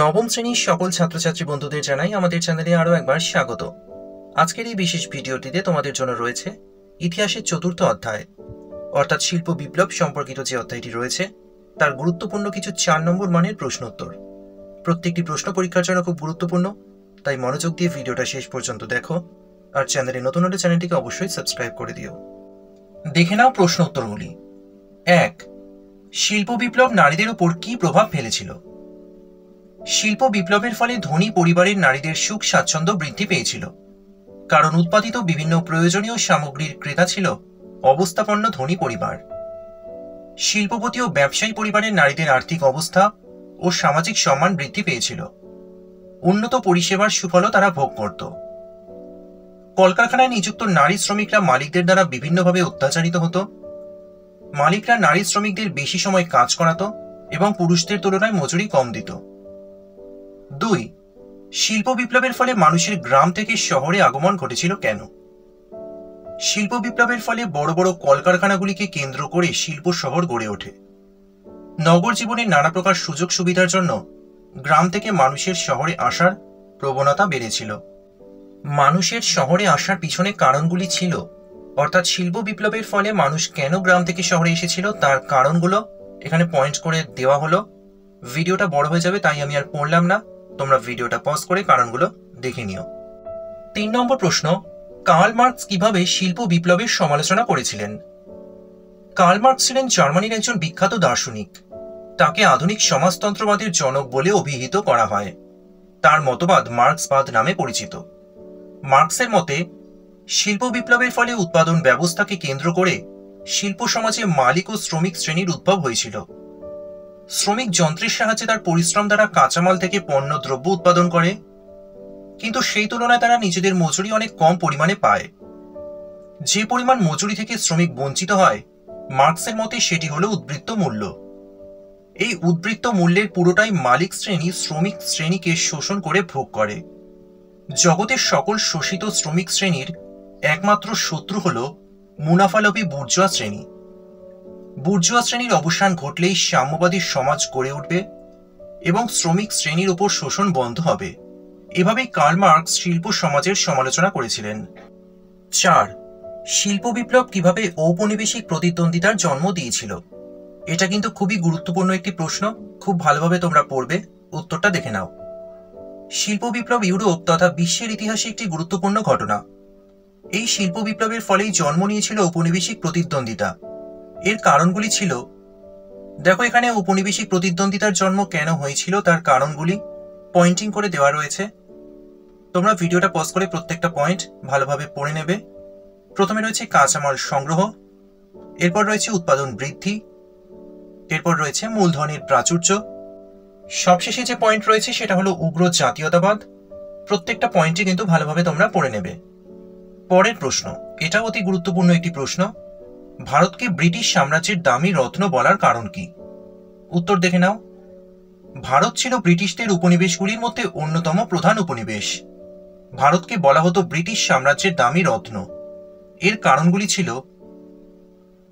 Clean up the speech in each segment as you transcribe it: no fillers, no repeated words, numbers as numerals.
নবম শ্রেণীর সকল ছাত্রছাত্রী বন্ধুদের জানাই আমাদের চ্যানেলে আরও একবার স্বাগত। আজকের এই বিশেষ ভিডিওটিতে তোমাদের জন্য রয়েছে ইতিহাসের চতুর্থ অধ্যায় অর্থাৎ শিল্প বিপ্লব সম্পর্কিত যে অধ্যায়টি রয়েছে তার গুরুত্বপূর্ণ কিছু 4 নম্বর মানের প্রশ্ন উত্তর। প্রত্যেকটি প্রশ্ন পরীক্ষার জন্য খুব গুরুত্বপূর্ণ, তাই মনোযোগ দিয়ে ভিডিওটা শেষ পর্যন্ত দেখো আর চ্যানেলে নতুন হলে চ্যানেলটিকে অবশ্যই সাবস্ক্রাইব করে দিও। দেখে নাও প্রশ্ন উত্তরগুলি। 1. শিল্প বিপ্লব নারীদের উপর কী প্রভাব ফেলেছিল? শিল্প বিপ্লবের ফলে ধনী পরিবারের নারীদের সুখ স্বাচ্ছন্দ্য বৃদ্ধি পেয়েছিল, কারণ উৎপাদিত বিভিন্ন প্রয়োজনীয় সামগ্রীর ক্রেতা ছিল অবস্থাপন্ন ধনী পরিবার। শিল্পপতি ও ব্যবসায়ী পরিবারের নারীদের আর্থিক অবস্থা ও সামাজিক সম্মান বৃদ্ধি পেয়েছিল। উন্নত পরিষেবার সুফলও তারা ভোগ করত। কলকারখানায় নিযুক্ত নারী শ্রমিকরা মালিকদের দ্বারা বিভিন্নভাবে অত্যাচারিত হতো। মালিকরা নারী শ্রমিকদের বেশি সময় কাজ করাতো এবং পুরুষদের তুলনায় মজুরি কম দিত। 2. শিল্প বিপ্লবের ফলে মানুষের গ্রাম থেকে শহরে আগমন ঘটেছিল কেন? শিল্প বিপ্লবের ফলে বড় বড় কলকারখানাগুলিকে কেন্দ্র করে শিল্প শহর গড়ে ওঠে। নগর জীবনের নানা প্রকার সুযোগ সুবিধার জন্য গ্রাম থেকে মানুষের শহরে আসার প্রবণতা বেড়েছিল। মানুষের শহরে আসার পিছনে কারণগুলি ছিল, অর্থাৎ শিল্প বিপ্লবের ফলে মানুষ কেন গ্রাম থেকে শহরে এসেছিল তার কারণগুলো এখানে পয়েন্ট করে দেওয়া হলো। ভিডিওটা বড় হয়ে যাবে, তাই আমি আর পড়লাম না, তোমরা ভিডিওটা পজ করে কারণগুলো দেখে নিও। 3 নম্বর প্রশ্ন, কার্ল মার্কস কিভাবে শিল্প বিপ্লবের সমালোচনা করেছিলেন? কার্ল মার্কস ছিলেন জার্মানির একজন বিখ্যাত দার্শনিক। তাকে আধুনিক সমাজতন্ত্রবাদের জনক বলে অভিহিত করা হয়। তার মতবাদ মার্কসবাদ নামে পরিচিত। মার্কসের মতে শিল্প বিপ্লবের ফলে উৎপাদন ব্যবস্থাকে কেন্দ্র করে শিল্প সমাজে মালিক ও শ্রমিক শ্রেণীর উদ্ভব হয়েছিল। শ্রমিক যন্ত্রের সাহায্যে তার পরিশ্রম দ্বারা কাঁচামাল থেকে পণ্য দ্রব্য উৎপাদন করে, কিন্তু সেই তুলনায় তারা নিজেদের মজুরি অনেক কম পরিমাণে পায়। যে পরিমাণ মজুরি থেকে শ্রমিক বঞ্চিত হয়, মার্কসের মতে সেটি হলো উদ্বৃত্ত মূল্য। এই উদ্বৃত্ত মূল্যের পুরোটাই মালিক শ্রেণী শ্রমিক শ্রেণীকে শোষণ করে ভোগ করে। জগতের সকল শোষিত শ্রমিক শ্রেণীর একমাত্র শত্রু হল মুনাফালোভী বুর্জোয়া শ্রেণী। বুর্জোয়া শ্রেণীর অবসান ঘটলেই সাম্যবাদী সমাজ গড়ে উঠবে এবং শ্রমিক শ্রেণীর উপর শোষণ বন্ধ হবে। এভাবেই কার্ল মার্কস শিল্প সমাজের সমালোচনা করেছিলেন। 4. শিল্প বিপ্লব কিভাবে ঔপনিবেশিক প্রতিদ্বন্দ্বিতার জন্ম দিয়েছিল? এটা কিন্তু খুবই গুরুত্বপূর্ণ একটি প্রশ্ন, খুব ভালোভাবে তোমরা পড়বে। উত্তরটা দেখে নাও। শিল্প বিপ্লব ইউরোপ তথা বিশ্বের ইতিহাসে একটি গুরুত্বপূর্ণ ঘটনা। এই শিল্প বিপ্লবের ফলেই জন্ম নিয়েছিল ঔপনিবেশিক প্রতিদ্বন্দ্বিতা। এর কারণগুলি ছিল, দেখো এখানে ঔপনিবেশিক প্রতিদ্বন্দ্বিতার জন্ম কেন হয়েছিল তার কারণগুলি পয়েন্টিং করে দেওয়া রয়েছে। তোমরা ভিডিওটা পজ করে প্রত্যেকটা পয়েন্ট ভালোভাবে পড়ে নেবে। প্রথমে রয়েছে কাঁচামাল সংগ্রহ, এরপর রয়েছে উৎপাদন বৃদ্ধি, এরপর রয়েছে মূলধনের প্রাচুর্য, সবশেষে যে পয়েন্ট রয়েছে সেটা হলো উগ্র জাতীয়তাবাদ। প্রত্যেকটা পয়েন্টই কিন্তু ভালোভাবে তোমরা পড়ে নেবে। পরের প্রশ্ন, এটা অতি গুরুত্বপূর্ণ একটি প্রশ্ন, ভারতকে ব্রিটিশ সাম্রাজ্যের দামি রত্ন বলার কারণ কি? উত্তর দেখে নাও। ভারত ছিল ব্রিটিশদের উপনিবেশগুলির মধ্যে অন্যতম প্রধান উপনিবেশ। ভারতকে বলা হতো ব্রিটিশ সাম্রাজ্যের দামি রত্ন। এর কারণগুলি ছিল,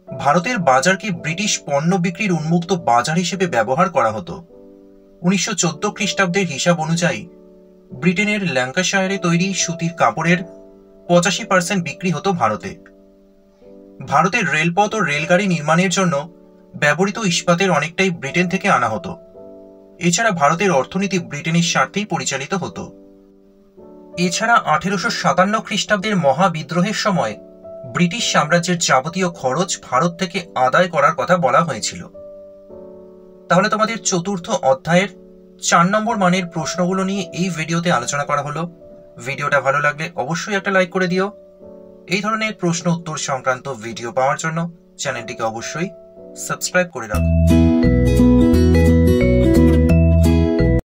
ভারতের বাজারকে ব্রিটিশ পণ্য বিক্রির উন্মুক্ত বাজার হিসেবে ব্যবহার করা হতো। 1914 খ্রিস্টাব্দের হিসাব অনুযায়ী ব্রিটেনের ল্যাঙ্কাশায়ারে তৈরি সুতির কাপড়ের 85% বিক্রি হতো ভারতে। ভারতের রেলপথ ও রেলগাড়ি নির্মাণের জন্য ব্যবহৃত ইস্পাতের অনেকটাই ব্রিটেন থেকে আনা হতো। এছাড়া ভারতের অর্থনীতি ব্রিটেনের স্বার্থেই পরিচালিত হতো। এছাড়া 1857 খ্রিস্টাব্দের মহাবিদ্রোহের সময় ব্রিটিশ সাম্রাজ্যের যাবতীয় খরচ ভারত থেকে আদায় করার কথা বলা হয়েছিল। তাহলে তোমাদের চতুর্থ অধ্যায়ের 4 নম্বর মানের প্রশ্নগুলো নিয়ে এই ভিডিওতে আলোচনা করা হলো। ভিডিওটা ভালো লাগলে অবশ্যই একটা লাইক করে দিও। এই ধরনের প্রশ্ন উত্তর সংক্রান্ত ভিডিও পাওয়ার জন্য চ্যানেলটিকে অবশ্যই সাবস্ক্রাইব করে রাখো।